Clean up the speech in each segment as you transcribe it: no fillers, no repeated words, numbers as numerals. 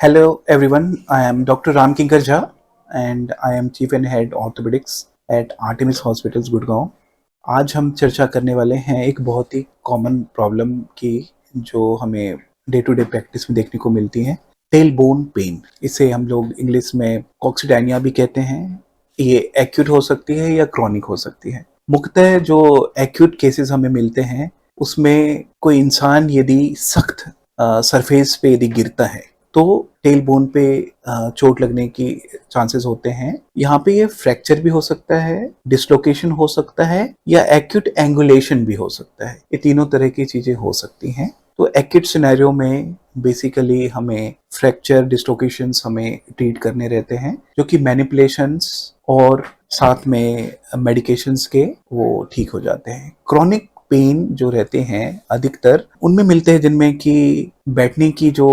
Hello everyone, I am Dr. Ram Kinkar Jha and I am Chief and Head Orthopedics at Artemis Hospitals Gurgaon. आज हम चर्चा करने वाले हैं एक बहुत ही कॉमन प्रॉब्लम की जो हमें डे टू डे प्रैक्टिस में देखने को मिलती है, टेल बोन पेन। इसे हम लोग इंग्लिश में कॉक्सीडायनिया भी कहते हैं। ये एक्यूट हो सकती है या क्रॉनिक हो सकती है। मुख्यतः जो एक्यूट केसेस हमें मिलते हैं उसमें कोई इंसान यदि सख्त सरफेस पे यदि गिरता है तो टेल बोन पे चोट लगने की चांसेस होते हैं। यहाँ पे ये फ्रैक्चर भी हो सकता है, डिसलोकेशन हो सकता है या एक्यूट एंगुलेशन भी हो सकता है। ये तीनों तरह की चीजें हो सकती हैं। तो एक्यूट सिनेरियो में बेसिकली हमें फ्रैक्चर डिसलोकेशंस हमें ट्रीट करने रहते हैं, जो कि मैनिपुलेशंस और साथ में मेडिकेशंस के वो ठीक हो जाते हैं। क्रॉनिक पेन जो रहते हैं अधिकतर उनमें मिलते हैं जिनमें कि बैठने की जो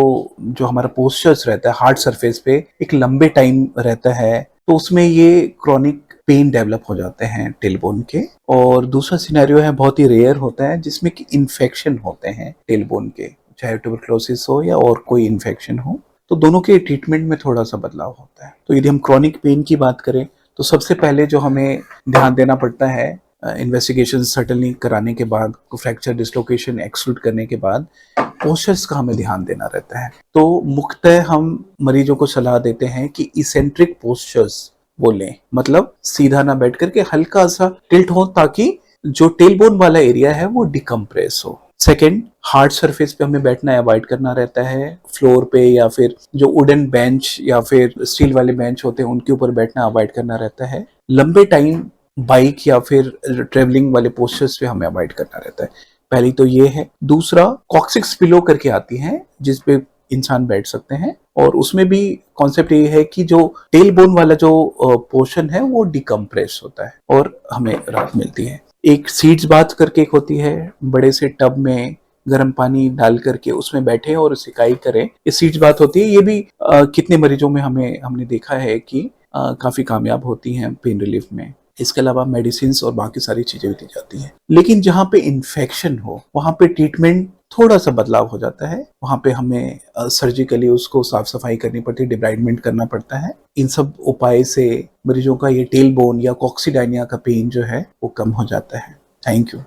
हमारा पोस्चर्स रहता है हार्ड सरफेस पे एक लंबे टाइम रहता है, तो उसमें ये क्रॉनिक पेन डेवलप हो जाते हैं टेलबोन के। और दूसरा सिनेरियो है, बहुत ही रेयर होता है, जिसमें कि इन्फेक्शन होते हैं टेलबोन के, चाहे ट्यूबरक्लोसिस हो या और कोई इन्फेक्शन हो। तो दोनों के ट्रीटमेंट में थोड़ा सा बदलाव होता है। तो यदि हम क्रॉनिक पेन की बात करें तो सबसे पहले जो हमें ध्यान देना पड़ता है, इन्वेस्टिगेशन सर्टनली कराने के बाद, फ्रैक्चर डिसलोकेशन एक्सक्लूड करने के बाद पोस्चर्स का हमें ध्यान देना रहता है। तो मुख्यतः हम मरीजों को सलाह देते हैं कि इसेंट्रिक पोस्चर्स वो लें, मतलब सीधा ना बैठ करके हल्का सा टिल्ट हो ताकि जो टेलबोन वाला एरिया है वो डिकम्प्रेस हो। सेकेंड, हार्ड सरफेस पे हमें बैठना अवॉइड करना रहता है। फ्लोर पे या फिर जो वुडन बेंच या फिर स्टील वाले बेंच होते हैं उनके ऊपर बैठना अवॉइड करना रहता है। लंबे टाइम बाइक या फिर ट्रेवलिंग वाले पोस्चर्स पे हमें अवॉइड करना रहता है। पहली तो ये है। दूसरा, कॉक्सिक्स पिलो करके आती है जिसपे इंसान बैठ सकते हैं, और उसमें भी कॉन्सेप्ट ये है कि जो टेल बोन वाला जो पोर्शन है वो डिकम्प्रेस होता है और हमें राहत मिलती है। एक सीट्स बाथ करके एक होती है, बड़े से टब में गर्म पानी डाल करके उसमें बैठे और सिकाई करें, ये सीट्स बाथ होती है। ये भी कितने मरीजों में हमने देखा है कि काफी कामयाब होती हैं पेन रिलीफ में। इसके अलावा मेडिसिन और बाकी सारी चीजें भी दी जाती हैं। लेकिन जहाँ पे इन्फेक्शन हो वहां पे ट्रीटमेंट थोड़ा सा बदलाव हो जाता है। वहां पे हमें सर्जिकली उसको साफ सफाई करनी पड़ती है, डिब्राइडमेंट करना पड़ता है। इन सब उपाय से मरीजों का ये टेल बोन या कॉक्सीडायनिया का पेन जो है वो कम हो जाता है। Thank you.